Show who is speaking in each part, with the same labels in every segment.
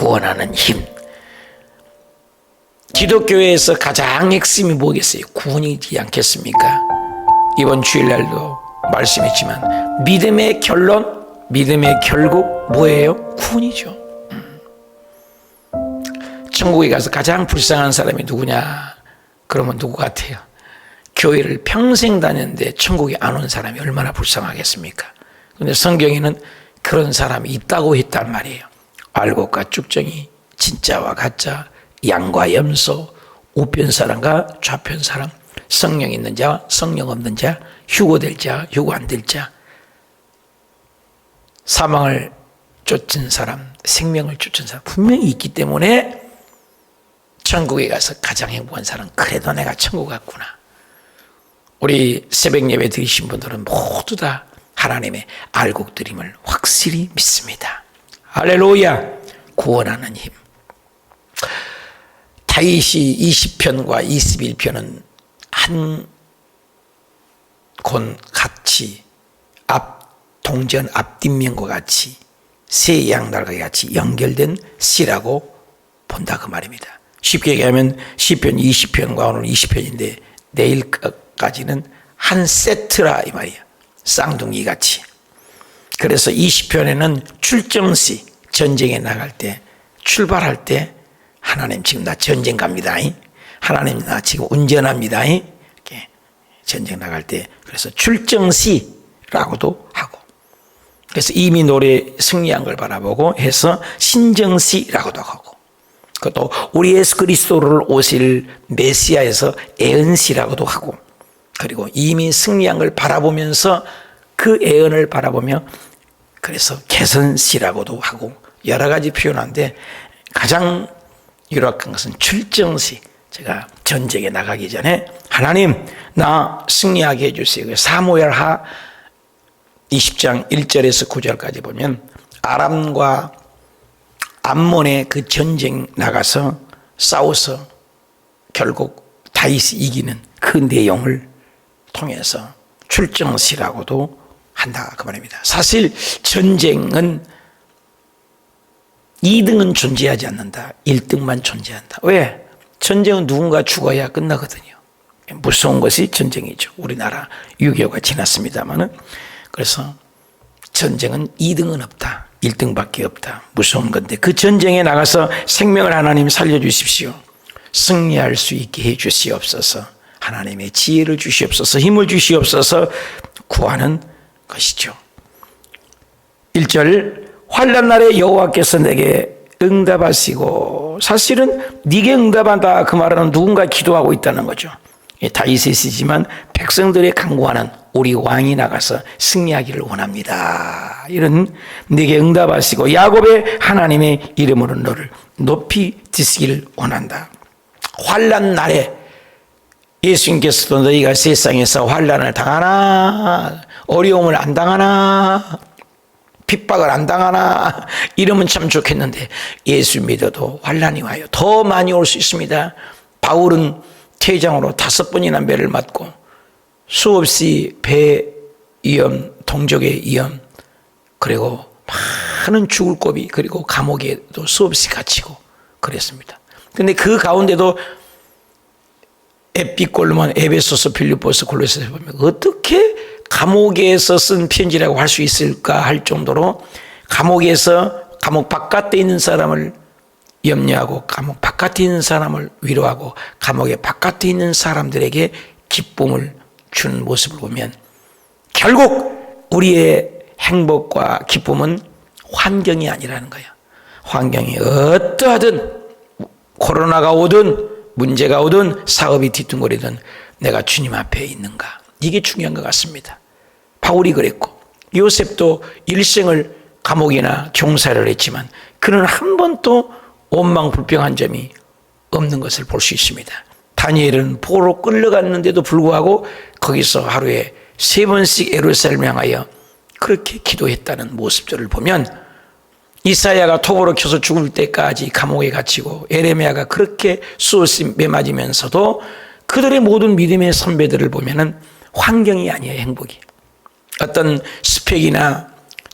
Speaker 1: 구원하는 힘. 기독교에서 가장 핵심이 뭐겠어요? 구원이지 않겠습니까? 이번 주일날도 말씀했지만 믿음의 결론, 믿음의 결국 뭐예요? 구원이죠. 천국에 가서 가장 불쌍한 사람이 누구냐? 그러면 누구 같아요? 교회를 평생 다녔는데 천국에 안 온 사람이 얼마나 불쌍하겠습니까? 그런데 성경에는 그런 사람이 있다고 했단 말이에요. 알곡과 쭉정이, 진짜와 가짜, 양과 염소, 우편 사람과 좌편 사람, 성령 있는 자, 성령 없는 자, 휴거될 자, 휴거 안 될 자, 사망을 쫓은 사람, 생명을 쫓은 사람 분명히 있기 때문에 천국에 가서 가장 행복한 사람, 그래도 내가 천국 갔구나. 우리 새벽 예배 드리신 분들은 모두 다 하나님의 알곡드림을 확실히 믿습니다. 할렐루야. 구원하는 힘. 다윗이 20편과 21편은 한 권 같이 동전 앞뒷면과 같이 새 양날과 같이 연결된 시라고 본다 그 말입니다. 쉽게 얘기하면 시편 20편과 오늘 20편인데 내일까지는 한 세트라 이 말이야. 쌍둥이 같이. 그래서 20편에는 출정시, 전쟁에 나갈 때, 출발할 때 하나님 지금 나 전쟁 갑니다. 하나님 나 지금 운전합니다. 이렇게 전쟁 나갈 때 그래서 출정시라고도 하고, 그래서 이미 노래 승리한 걸 바라보고 해서 신정시라고도 하고, 그것도 우리 예수 그리스도를 오실 메시아에서 애언시라고도 하고, 그리고 이미 승리한 걸 바라보면서 그 애언을 바라보며 그래서 개선시라고도 하고 여러 가지 표현하는데 가장 유력한 것은 출정시. 제가 전쟁에 나가기 전에 하나님 나 승리하게 해주세요. 사무엘하 20장 1절에서 9절까지 보면 아람과 암몬의 그 전쟁 나가서 싸워서 결국 다윗이 이기는 그 내용을 통해서 출정시라고도 한다 그 말입니다. 사실 전쟁은 2등은 존재하지 않는다. 1등만 존재한다. 왜? 전쟁은 누군가 죽어야 끝나거든요. 무서운 것이 전쟁이죠. 우리나라 6.25가 지났습니다만은. 그래서 전쟁은 2등은 없다. 1등밖에 없다. 무서운 건데 그 전쟁에 나가서 생명을 하나님 살려주십시오. 승리할 수 있게 해주시옵소서. 하나님의 지혜를 주시옵소서. 힘을 주시옵소서. 구하는 것이죠. 1절 환난 날에 여호와께서 내게 응답하시고, 사실은 네게 응답한다 그 말은 누군가 기도하고 있다는 거죠. 다윗의 시지만 백성들의 간구하는 우리 왕이 나가서 승리하기를 원합니다. 이런 네게 응답하시고 야곱의 하나님의 이름으로 너를 높이 드시기를 원한다. 환난 날에 예수님께서도 너희가 세상에서 환난을 당하나, 어려움을 안 당하나, 핍박을 안 당하나 이러면 참 좋겠는데 예수 믿어도 환난이 와요. 더 많이 올 수 있습니다. 바울은 퇴장으로 5번이나 매를 맞고 수없이 배 위험, 동족의 위험, 그리고 많은 죽을 고비, 그리고 감옥에도 수없이 갇히고 그랬습니다. 그런데 그 가운데도 에피꼴로만 에베소서, 빌립보서, 골로새서 보면 어떻게 감옥에서 쓴 편지라고 할 수 있을까 할 정도로 감옥에서 감옥 바깥에 있는 사람을 염려하고 감옥 바깥에 있는 사람을 위로하고 감옥의 바깥에 있는 사람들에게 기쁨을 주는 모습을 보면 결국 우리의 행복과 기쁨은 환경이 아니라는 거예요. 환경이 어떠하든 코로나가 오든 문제가 오든 사업이 뒤뚱거리든 내가 주님 앞에 있는가, 이게 중요한 것 같습니다. 바울이 그랬고 요셉도 일생을 감옥이나 경사를 했지만 그는 한 번도 원망불평한 점이 없는 것을 볼 수 있습니다. 다니엘은 포로 끌려갔는데도 불구하고 거기서 하루에 3번씩 예루살렘을 향하여 그렇게 기도했다는 모습들을 보면, 이사야가 톱으로 켜서 죽을 때까지 감옥에 갇히고 에레미야가 그렇게 수없이 매맞으면서도 그들의 모든 믿음의 선배들을 보면은 환경이 아니에요. 행복이 어떤 스펙이나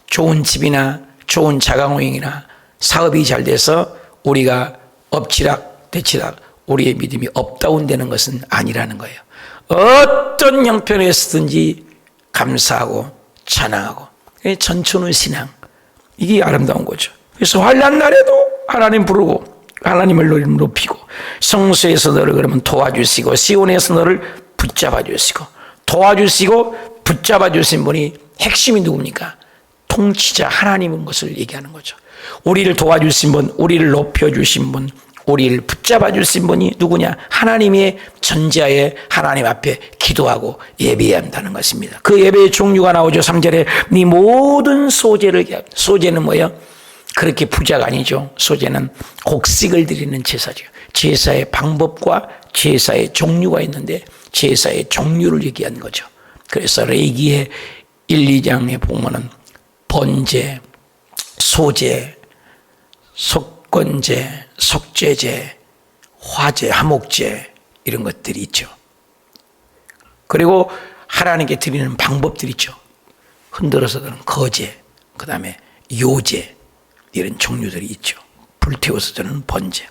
Speaker 1: 좋은 집이나 좋은 자가용이나 사업이 잘 돼서 우리가 엎치락 대치락 우리의 믿음이 업다운되는 것은 아니라는 거예요. 어떤 형편에서든지 감사하고 찬양하고 전천후 신앙, 이게 아름다운 거죠. 그래서 환난 날에도 하나님 부르고 하나님을 높이고 성소에서 너를 그러면 도와주시고 시온에서 너를 붙잡아 주시고 도와주시고 붙잡아 주신 분이 핵심이 누굽니까? 통치자 하나님인 것을 얘기하는 거죠. 우리를 도와주신 분, 우리를 높여주신 분, 우리를 붙잡아 주신 분이 누구냐? 하나님의 전지하에 하나님 앞에 기도하고 예배해야 한다는 것입니다. 그 예배의 종류가 나오죠. 3절에 네 모든 소제를, 소제는 뭐예요? 그렇게 부자가 아니죠. 소제는 곡식을 드리는 제사죠. 제사의 방법과 제사의 종류가 있는데 제사의 종류를 얘기하는 거죠. 그래서 레위기의 1, 2장에 보면은 번제, 소제, 속건제, 속죄제, 화제, 화목제 이런 것들이 있죠. 그리고 하나님께 드리는 방법들이 있죠. 흔들어서 드리는 거제, 그 다음에 요제 이런 종류들이 있죠. 불태워서 드리는 번제.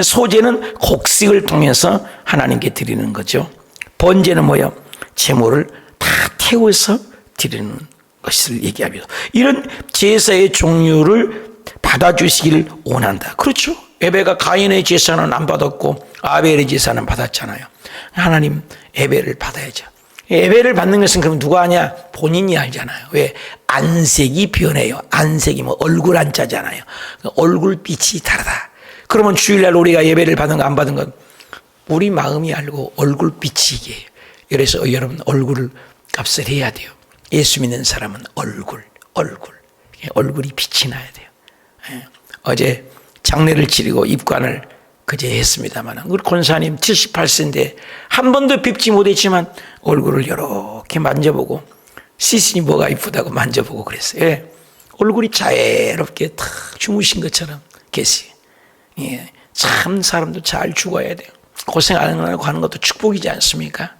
Speaker 1: 소제는 곡식을 통해서 하나님께 드리는 거죠. 번제는 뭐예요? 제물을 다 태워서 드리는 것을 얘기합니다. 이런 제사의 종류를 받아주시기를 원한다. 그렇죠? 에베가 가인의 제사는 안 받았고 아벨의 제사는 받았잖아요. 하나님 에벨을 받아야죠. 에벨을 받는 것은 그럼 누가 하냐? 본인이 알잖아요. 왜? 안색이 변해요. 안색이 뭐 얼굴 안자잖아요. 얼굴빛이 다르다. 그러면 주일날 우리가 예배를 받은 거 안 받은 건 우리 마음이 알고 얼굴빛이 이게. 그래서 여러분 얼굴을 값을 해야 돼요. 예수 믿는 사람은 얼굴이 빛이 나야 돼요. 어제 장례를 치르고 입관을 그제 했습니다만 우리 권사님 78세인데 한 번도 뵙지 못했지만 얼굴을 이렇게 만져보고 시신이 뭐가 이쁘다고 만져보고 그랬어요. 예. 얼굴이 자애롭게 탁 주무신 것처럼 계시. 예. 참 사람도 잘 죽어야 돼요. 고생 안 하고 하는 것도 축복이지 않습니까?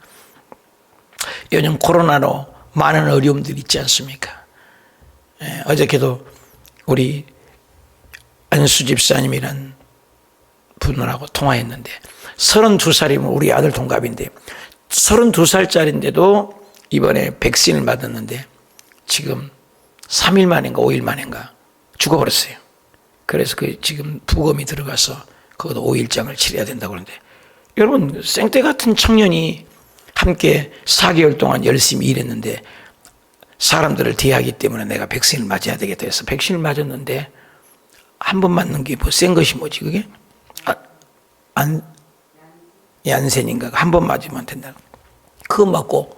Speaker 1: 요즘 코로나로 많은 어려움들이 있지 않습니까? 예. 어저께도 우리 안수 집사님이란 분하고 통화했는데 32살이면 우리 아들 동갑인데 32살짜리인데도 이번에 백신을 맞았는데 지금 3일 만인가 5일 만인가 죽어버렸어요. 그래서 그 지금 부검이 들어가서 그것도 5일장을 치러야 된다고 그러는데 여러분 생떼 같은 청년이 함께 4개월 동안 열심히 일했는데 사람들을 대하기 때문에 내가 백신을 맞아야 되겠다 해서 백신을 맞았는데 한 번 맞는 게 뭐 센 것이 뭐지 그게? 얀센인가 한 번 맞으면 된다. 그거 맞고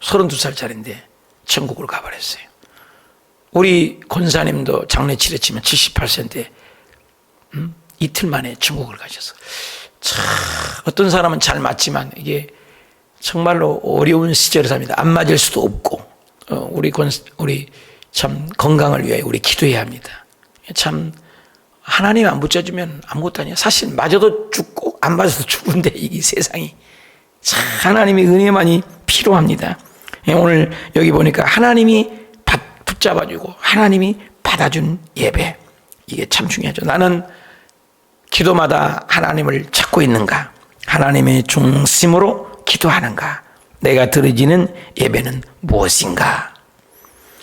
Speaker 1: 32살짜리인데 천국을 가버렸어요. 우리 권사님도 장례 치렀지만 78세인데 이틀 만에 천국을 가셔서 참 어떤 사람은 잘 맞지만 이게 정말로 어려운 시절을 삽니다. 안 맞을 수도 없고 우리 참 건강을 위하여 우리 기도해야 합니다. 참 하나님 안 붙여주면 아무것도 아니에요. 사실 맞아도 죽고 안 맞아도 죽은데 이 세상이 참 하나님의 은혜만이 필요합니다. 오늘 여기 보니까 하나님이 붙잡아주고 하나님이 받아준 예배 이게 참 중요하죠. 나는 기도마다 하나님을 찾고 있는가? 하나님의 중심으로 기도하는가? 내가 드려지는 예배는 무엇인가?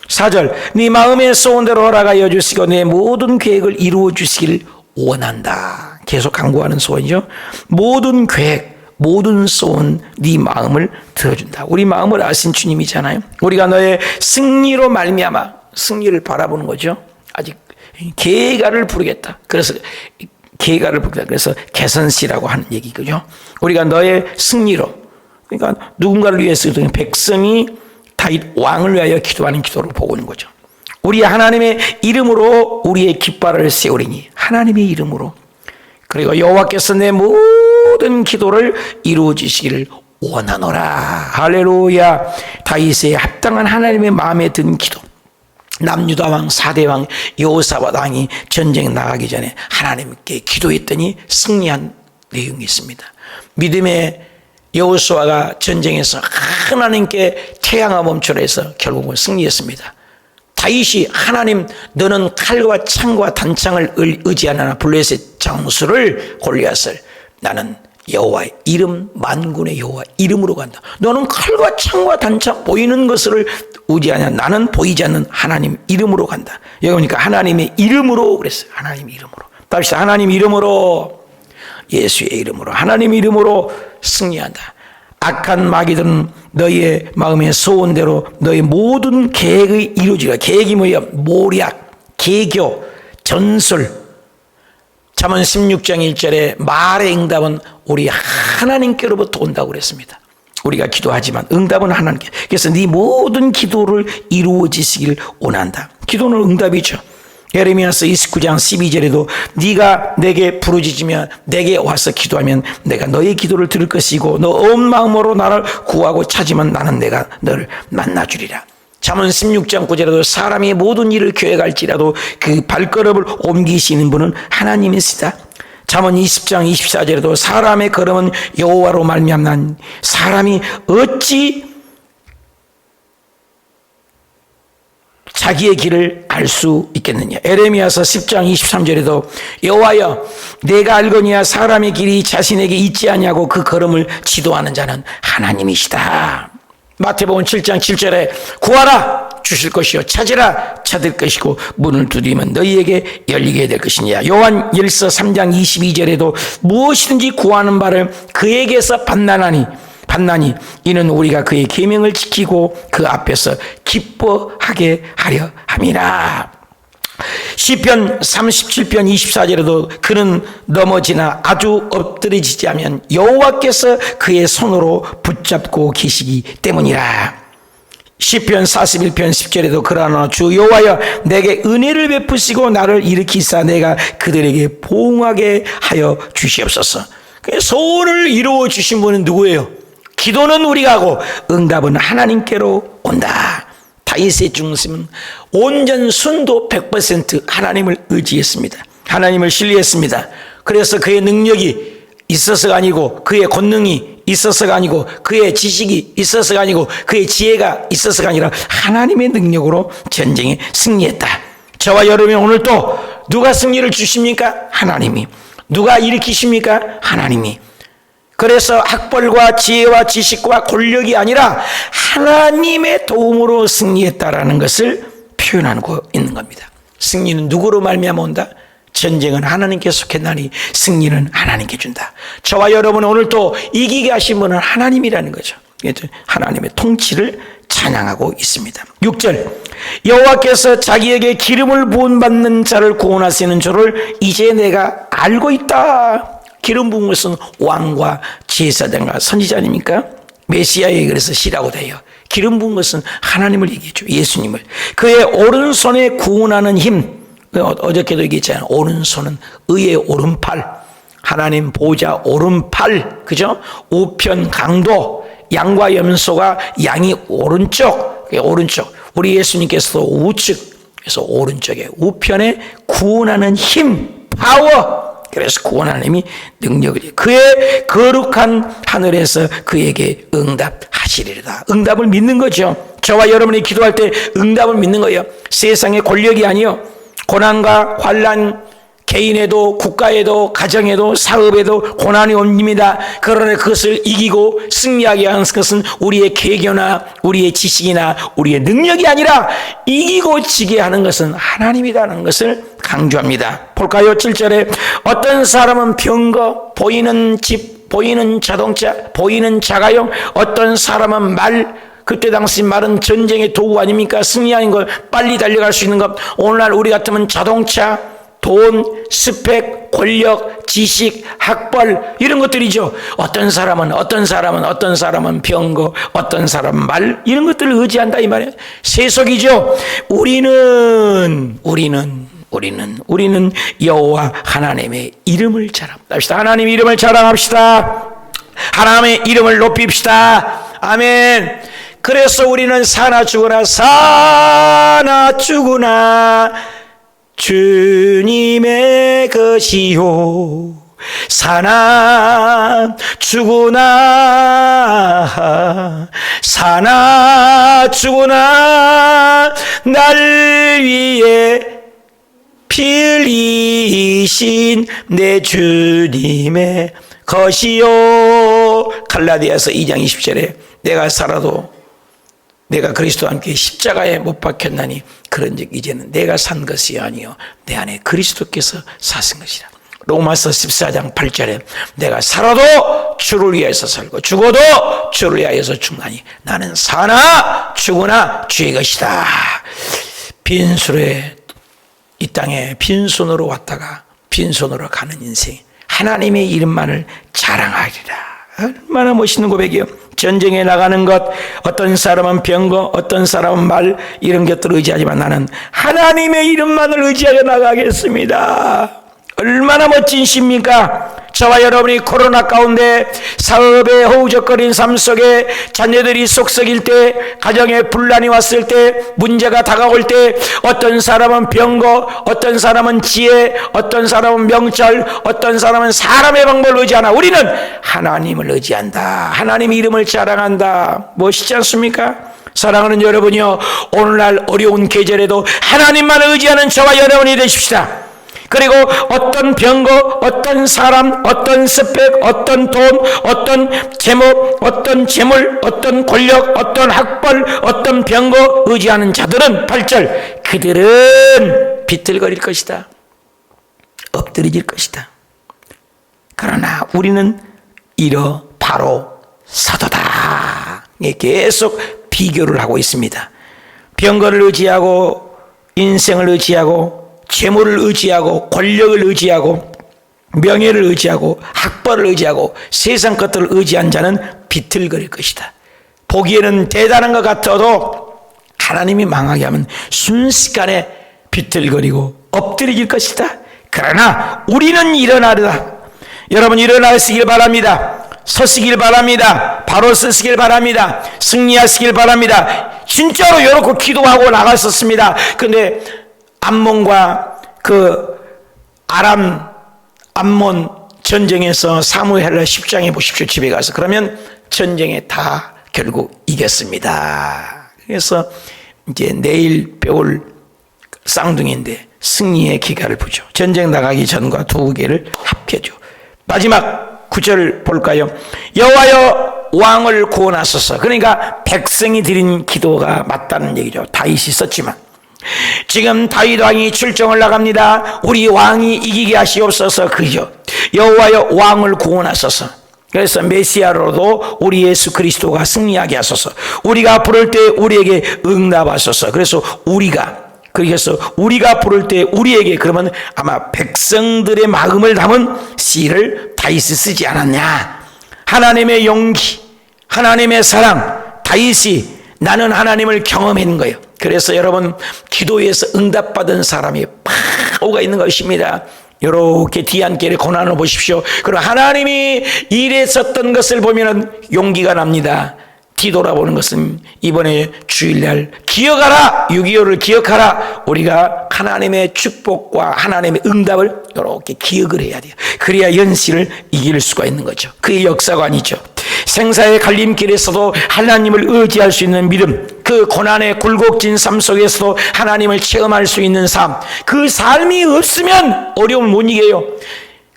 Speaker 1: 4절 네 마음에 쏘은 대로 허락하여 주시고 내 모든 계획을 이루어 주시길 원한다. 계속 강구하는 소원이죠. 모든 계획 모든 소원 네 마음을 들어준다. 우리 마음을 아신 주님이잖아요. 우리가 너의 승리로 말미암아 승리를 바라보는 거죠. 아직 계가를 부르겠다. 그래서 계가를 부르겠다. 그래서 개선시라고 하는 얘기죠. 우리가 너의 승리로 그러니까 누군가를 위해서 백성이 다윗 왕을 위하여 기도하는 기도를 보고 있는 거죠. 우리 하나님의 이름으로 우리의 깃발을 세우리니 하나님의 이름으로 그리고 여호와께서 내 모든 기도를 이루어 주시기를 원하노라. 할렐루야. 다윗의 합당한 하나님의 마음에 든 기도. 남유다 왕 4대 왕 여호사밧 왕이 전쟁에 나가기 전에 하나님께 기도했더니 승리한 내용이 있습니다. 믿음의 여호수아가 전쟁에서 하나님께 태양아 멈추라 해서 결국은 승리했습니다. 다윗이 하나님 너는 칼과 창과 단창을 의지하나 블레셋 장수를 골리앗을 나는 여호와의 이름 만군의 여호와 이름으로 간다. 너는 칼과 창과 단창 보이는 것을 의지하냐 나는 보이지 않는 하나님 이름으로 간다. 여기 보니까 하나님의 이름으로 그랬어요. 하나님 이름으로. 다시 하나님 이름으로 예수의 이름으로 하나님 이름으로 승리한다. 악한 마귀들은 너희의 마음의 소원대로 너희 모든 계획이 이루어지라. 계획이 뭐야? 모략, 계교, 전술. 잠언 16장 1절에 말의 응답은 우리 하나님께로부터 온다고 그랬습니다. 우리가 기도하지만 응답은 하나님께. 그래서 네 모든 기도를 이루어지시길 원한다. 기도는 응답이죠. 예레미야서 29장 12절에도 네가 내게 부르짖으면 내게 와서 기도하면 내가 너의 기도를 들을 것이고 너 온 마음으로 나를 구하고 찾으면 나는 내가 너를 만나주리라. 잠언 16장 9절에도 사람이 모든 일을 계획할지라도 그 발걸음을 옮기시는 분은 하나님이시다. 잠언 20장 24절에도 사람의 걸음은 여호와로 말미암나 사람이 어찌 자기의 길을 알 수 있겠느냐. 에레미야서 10장 23절에도 여호와여 내가 알거니와 사람의 길이 자신에게 있지 아니하고 그 걸음을 지도하는 자는 하나님이시다. 마태복음 7장 7절에 구하라 주실 것이요 찾으라 찾을 것이고 문을 두드리면 너희에게 열리게 될 것이니라. 요한 1서 3장 22절에도 무엇이든지 구하는 바를 그에게서 받나니 이는 우리가 그의 계명을 지키고 그 앞에서 기뻐하게 하려 함이라. 시편 37편 24절에도 그는 넘어지나 아주 엎드러지지 않으면 여호와께서 그의 손으로 붙잡고 계시기 때문이라. 시편 41편 10절에도 그러나 주 여호와여 내게 은혜를 베푸시고 나를 일으키사 내가 그들에게 보응하게 하여 주시옵소서. 소원을 이루어 주신 분은 누구예요? 기도는 우리가 하고 응답은 하나님께로 온다. 다윗의 중심은 온전 순도 100% 하나님을 의지했습니다. 하나님을 신뢰했습니다. 그래서 그의 능력이 있어서가 아니고 그의 권능이 있어서가 아니고 그의 지식이 있어서가 아니고 그의 지혜가 있어서가 아니라 하나님의 능력으로 전쟁에 승리했다. 저와 여러분이 오늘 또 누가 승리를 주십니까? 하나님이. 누가 일으키십니까? 하나님이. 그래서 학벌과 지혜와 지식과 권력이 아니라 하나님의 도움으로 승리했다라는 것을 표현하고 있는 겁니다. 승리는 누구로 말미암아 온다? 전쟁은 하나님께 속했나니 승리는 하나님께 준다. 저와 여러분은 오늘 또 이기게 하신 분은 하나님이라는 거죠. 하나님의 통치를 찬양하고 있습니다. 6절 여호와께서 자기에게 기름을 부음받는 자를 구원하시는 줄을 이제 내가 알고 있다. 기름 부은 것은 왕과 제사장과 선지자 아닙니까? 메시아에 그래서 시라고 돼요. 기름 부은 것은 하나님을 얘기했죠. 예수님을. 그의 오른손에 구원하는 힘. 어저께도 얘기했잖아요. 오른손은 의의 오른팔. 하나님 보좌 오른팔. 그죠? 우편 강도. 양과 염소가 양이 오른쪽. 오른쪽. 우리 예수님께서도 우측. 그래서 오른쪽에 우편에 구원하는 힘. 파워. 그래서 구원하는 힘이 능력이래. 그의 거룩한 하늘에서 그에게 응답하시리라. 응답을 믿는 거죠. 저와 여러분이 기도할 때 응답을 믿는 거예요. 세상의 권력이 아니요. 고난과 환난, 개인에도 국가에도 가정에도 사업에도 고난이 옵니다. 그러나 그것을 이기고 승리하게 하는 것은 우리의 계교나 우리의 지식이나 우리의 능력이 아니라 이기고 지게 하는 것은 하나님이라는 것을 강조합니다. 볼까요? 7절에 어떤 사람은 병거, 보이는 집, 보이는 자동차, 보이는 자가용, 어떤 사람은 말, 그때 당시 말은 전쟁의 도구 아닙니까? 승리하는 걸 빨리 달려갈 수 있는 것. 오늘날 우리 같으면 자동차, 돈, 스펙, 권력, 지식, 학벌 이런 것들이죠. 어떤 사람은 병거, 어떤 사람은 말 이런 것들을 의지한다 이 말이에요. 세속이죠. 우리는 여호와 하나님의 이름을 자랑합시다. 하나님의 이름을 자랑합시다. 하나님의 이름을 높입시다. 아멘. 그래서 우리는 사나 죽으나 주님의 것이요 사나 죽으나 사나 죽으나 날 위해 피 흘리신 내 주님의 것이요. 갈라디아서 2장 20절에 내가 살아도 내가 그리스도와 함께 십자가에 못 박혔나니 그런즉 이제는 내가 산 것이 아니요 내 안에 그리스도께서 사신 것이라. 로마서 14장 8절에 내가 살아도 주를 위해서 살고 죽어도 주를 위하여서 죽나니 나는 사나 죽으나 주의 것이다. 빈수레 이 땅에 빈손으로 왔다가 빈손으로 가는 인생, 하나님의 이름만을 자랑하리라. 얼마나 멋있는 고백이요. 전쟁에 나가는 것, 어떤 사람은 병거, 어떤 사람은 말, 이런 것들을 의지하지만 나는 하나님의 이름만을 의지하여 나가겠습니다. 얼마나 멋진 시입니까? 저와 여러분이 코로나 가운데 사업에 허우적거린 삶 속에 자녀들이 속썩일 때, 가정에 분란이 왔을 때, 문제가 다가올 때, 어떤 사람은 병거, 어떤 사람은 지혜, 어떤 사람은 명철, 어떤 사람은 사람의 방법을 의지하나 우리는 하나님을 의지한다. 하나님의 이름을 자랑한다. 멋있지 않습니까? 사랑하는 여러분이요, 오늘날 어려운 계절에도 하나님만을 의지하는 저와 여러분이 되십시다. 그리고 어떤 병거, 어떤 사람, 어떤 스펙, 어떤 돈, 어떤 제목, 어떤 재물, 어떤 권력, 어떤 학벌, 어떤 병거 의지하는 자들은 8절 그들은 비틀거릴 것이다. 엎드려질 것이다. 그러나 우리는 이러 바로 사도다. 계속 비교를 하고 있습니다. 병거를 의지하고 인생을 의지하고 재물을 의지하고 권력을 의지하고 명예를 의지하고 학벌을 의지하고 세상 것들을 의지한 자는 비틀거릴 것이다. 보기에는 대단한 것 같아도 하나님이 망하게 하면 순식간에 비틀거리고 엎드리길 것이다. 그러나 우리는 일어나리라. 여러분 일어나시길 바랍니다. 서시길 바랍니다. 바로 서시길 바랍니다. 승리하시길 바랍니다. 진짜로 이렇게 기도하고 나갔었습니다. 근데 암몬과 그 암몬 전쟁에서 사무엘하 10장에 보십시오. 집에 가서 그러면 전쟁에 다 결국 이겼습니다. 그래서 이제 내일 배울 쌍둥이인데 승리의 기가를 보죠. 전쟁 나가기 전과 두 개를 합해죠. 마지막 9절 볼까요? 여호와여 왕을 구원하소서. 그러니까 백성이 드린 기도가 맞다는 얘기죠. 다윗이 썼지만 지금 다윗 왕이 출정을 나갑니다. 우리 왕이 이기게 하시옵소서. 그죠? 여호와여 왕을 구원하소서. 그래서 메시아로도 우리 예수 그리스도가 승리하게 하소서. 우리가 부를 때 우리에게 응답하소서. 그래서 우리가 부를 때 우리에게, 그러면 아마 백성들의 마음을 담은 시를 다윗이 쓰지 않았냐. 하나님의 용기, 하나님의 사랑, 다윗이 나는 하나님을 경험한 거예요. 그래서 여러분 기도에서 응답받은 사람이 파오가 있는 것입니다. 이렇게 뒤안길의 고난을 보십시오. 그리고 하나님이 일했었던 것을 보면 용기가 납니다. 뒤돌아보는 것은 이번에 주일날 기억하라, 6.25를 기억하라. 우리가 하나님의 축복과 하나님의 응답을 이렇게 기억을 해야 돼요. 그래야 연시를 이길 수가 있는 거죠. 그게 역사관이죠. 생사의 갈림길에서도 하나님을 의지할 수 있는 믿음, 그 고난의 굴곡진 삶 속에서도 하나님을 체험할 수 있는 삶, 그 삶이 없으면 어려움을 못 이겨요.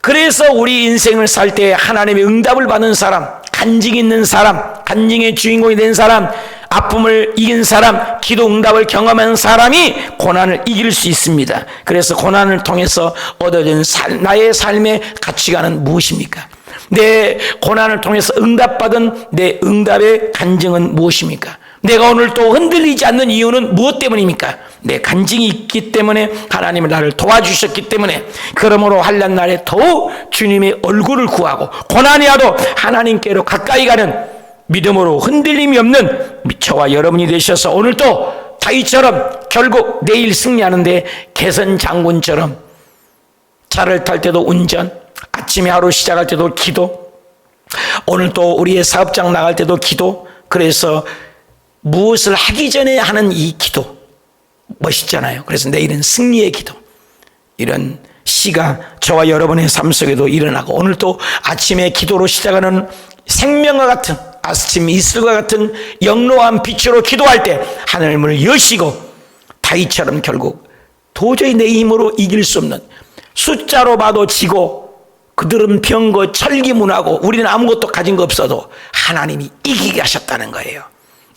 Speaker 1: 그래서 우리 인생을 살 때 하나님의 응답을 받는 사람, 간증이 있는 사람, 간증의 주인공이 된 사람, 아픔을 이긴 사람, 기도 응답을 경험한 사람이 고난을 이길 수 있습니다. 그래서 고난을 통해서 얻어진 나의 삶의 가치관은 무엇입니까? 내 고난을 통해서 응답받은 내 응답의 간증은 무엇입니까? 내가 오늘 또 흔들리지 않는 이유는 무엇 때문입니까? 내 간증이 있기 때문에, 하나님은 나를 도와주셨기 때문에. 그러므로 한란 날에 더욱 주님의 얼굴을 구하고 고난이 와도 하나님께로 가까이 가는 믿음으로 흔들림이 없는 저와 여러분이 되셔서 오늘 또 다윗처럼 결국 내일 승리하는데 개선 장군처럼 차를 탈 때도 운전, 아침에 하루 시작할 때도 기도, 오늘 또 우리의 사업장 나갈 때도 기도. 그래서 무엇을 하기 전에 하는 이 기도 멋있잖아요. 그래서 내일은 승리의 기도, 이런 시가 저와 여러분의 삶 속에도 일어나고, 오늘 또 아침에 기도로 시작하는 생명과 같은, 아침 이슬과 같은 영롱한 빛으로 기도할 때 하늘문을 여시고, 다윗처럼 결국 도저히 내 힘으로 이길 수 없는, 숫자로 봐도 지고 그들은 병거 철기문하고 우리는 아무것도 가진 거 없어도 하나님이 이기게 하셨다는 거예요.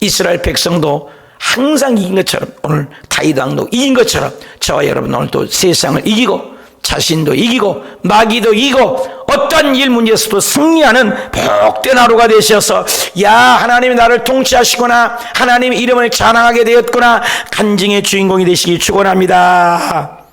Speaker 1: 이스라엘 백성도 항상 이긴 것처럼, 오늘 다윗 왕도 이긴 것처럼 저와 여러분 오늘 또 세상을 이기고 자신도 이기고 마귀도 이기고 어떤 일 문제에서도 승리하는 복된 하루가 되셔서, 야, 하나님이 나를 통치하시구나, 하나님의 이름을 자랑하게 되었구나, 간증의 주인공이 되시기 축원합니다.